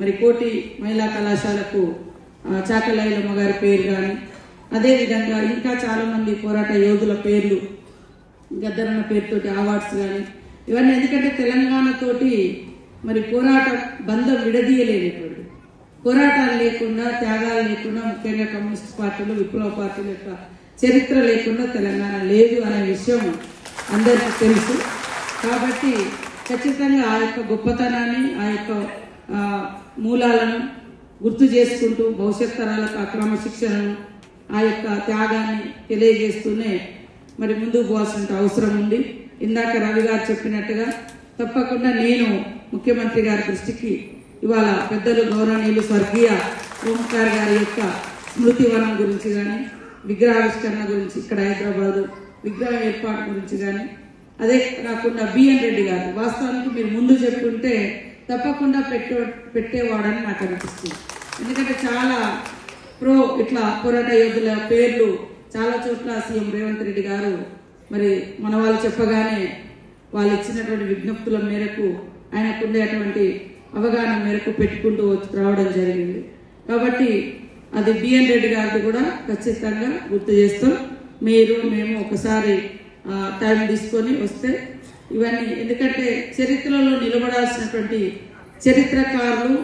మరి కోటి మహిళా కళాశాలకు చాకలైలమ్మ గారి పేరు కానీ, అదేవిధంగా ఇంకా చాలా మంది పోరాట యోధుల పేర్లు గద్దరన్న పేరుతోటి అవార్డ్స్ కానీ ఇవన్నీ, ఎందుకంటే తెలంగాణతోటి మరి పోరాట బంధం విడదీయలేనటువంటి పోరాటాలు లేకుండా, త్యాగాలు లేకుండా, ముఖ్యంగా కమ్యూనిస్ట్ పార్టీలు, విప్లవ పార్టీల యొక్క చరిత్ర లేకుండా తెలంగాణ లేదు అనే విషయం అందరికీ తెలుసు. కాబట్టి ఖచ్చితంగా ఆ యొక్క గొప్పతనాన్ని, ఆ యొక్క మూలాలను గుర్తు చేసుకుంటూ భవిష్యత్ తరాలకు ఆ క్రమశిక్షణను, ఆ యొక్క త్యాగాన్ని తెలియజేస్తూనే మరి ముందుకు పోవాల్సిన అవసరం ఉంది. ఇందాక రవి గారు చెప్పినట్టుగా తప్పకుండా నేను ముఖ్యమంత్రి గారి దృష్టికి ఇవాళ పెద్దలు గౌరవనీయులు స్వర్గీయ ఓంకార్ గారి యొక్క స్మృతివనం గురించి కానీ, విగ్రహావిష్కరణ గురించి, ఇక్కడ హైదరాబాద్ విగ్రహం ఏర్పాటు గురించి కానీ, అదే కాకుండా బిఎన్ రెడ్డి గారు వాస్తవానికి మీరు ముందు చెప్పుంటే తప్పకుండా పెట్టేవాడని నాకు అనిపిస్తుంది. ఎందుకంటే చాలా ఇట్లా పోరాట యోధుల పేర్లు చాలా చోట్ల సీఎం రేవంత్ రెడ్డి గారు మరి మన వాళ్ళు చెప్పగానే వాళ్ళు ఇచ్చినటువంటి విజ్ఞప్తుల మేరకు, ఆయనకు ఉండేటువంటి అవగాహన మేరకు పెట్టుకుంటూ రావడం జరిగింది. కాబట్టి అది బిఎన్ రెడ్డి గారిది కూడా ఖచ్చితంగా గుర్తు చేస్తాం. మేము ఒకసారి టైం తీసుకొని వస్తే ఇవన్నీ, ఎందుకంటే చరిత్రలో నిలబడాల్సినటువంటి చరిత్రకారులు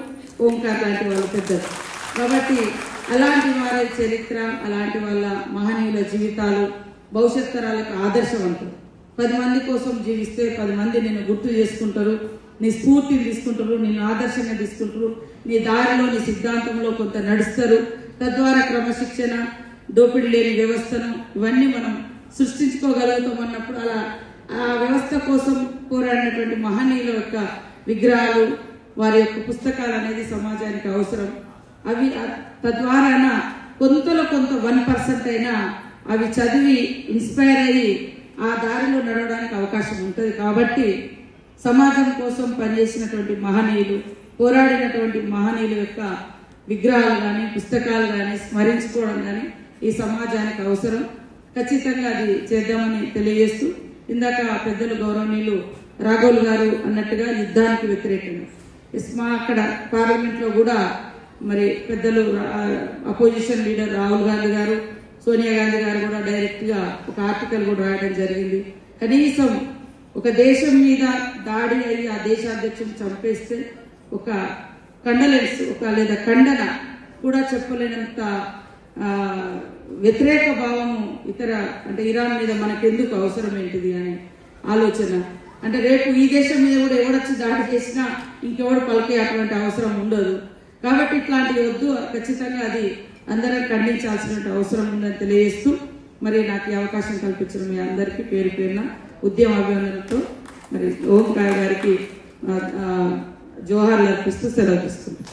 ఓంకార్ లాంటి వాళ్ళు పెద్దలు. కాబట్టి అలాంటి వారి చరిత్ర, అలాంటి వాళ్ళ మహనీయుల జీవితాలు భవిష్యత్ తరాలకు ఆదర్శవంతులు. 10 మంది కోసం జీవిస్తే 10 మంది నిన్ను గుర్తు చేసుకుంటారు, నీ స్ఫూర్తిని తీసుకుంటారు, నిన్ను ఆదర్శంగా తీసుకుంటారు, నీ దారిలో, నీ సిద్ధాంతంలో కొంత నడుస్తారు. తద్వారా క్రమశిక్షణ, దోపిడీ లేని వ్యవస్థను ఇవన్నీ మనం సృష్టించుకోగలుగుతాం అన్నప్పుడు అలా ఆ వ్యవస్థ కోసం పోరాడినటువంటి మహనీయుల యొక్క విగ్రహాలు, వారి యొక్క పుస్తకాలు అనేది సమాజానికి అవసరం. అవి తద్వారా కొంతలో కొంత 1% అయినా అవి చదివి ఇన్స్పైర్ అయ్యి ఆ దారిలో నడవడానికి అవకాశం ఉంటుంది. కాబట్టి సమాజం కోసం పనిచేసినటువంటి మహనీయులు, పోరాడినటువంటి మహనీయుల యొక్క విగ్రహాలు కానీ, పుస్తకాలు కానీ స్మరించుకోవడం కానీ ఈ సమాజానికి అవసరం. ఖచ్చితంగా అది చేద్దామని తెలియజేస్తూ, ఇందాక పెద్దలు గౌరవనీయులు రాఘవులు గారు అన్నట్టుగా యుద్ధానికి వ్యతిరేకంగా మా అక్కడ పార్లమెంట్లో కూడా మరి పెద్దలు అపోజిషన్ లీడర్ రాహుల్ గాంధీ గారు, సోనియా గాంధీ గారు కూడా డైరెక్ట్గా ఒక ఆర్టికల్ కూడా రాయడం జరిగింది. కనీసం ఒక దేశం మీద దాడి అయ్యి ఆ దేశాధ్యక్షుని చంపేస్తే ఒక కండలెన్స్, లేదా ఖండన కూడా చెప్పలేనంత వ్యతిరేక భావము ఇతర, అంటే ఇరాన్ మీద మనకెందుకు అవసరం ఏంటిది అనే ఆలోచన. అంటే రేపు ఈ దేశం మీద కూడా ఎవడొచ్చి దాడి చేసినా ఇంకెవడు పలికే అటువంటి అవసరం ఉండదు. కాబట్టి ఇట్లాంటివి వద్దు, ఖచ్చితంగా అది అందరం ఖండించాల్సిన అవసరం ఉందని తెలియజేస్తూ, మరి నాకు ఈ అవకాశం కల్పించిన మీ అందరికీ పేరు పేరున ఉద్యమ అభినందనలతో మరి ఓంకార్ గారికి జోహార్లు అర్పిస్తూ సెలవు తీసుకుంటాం.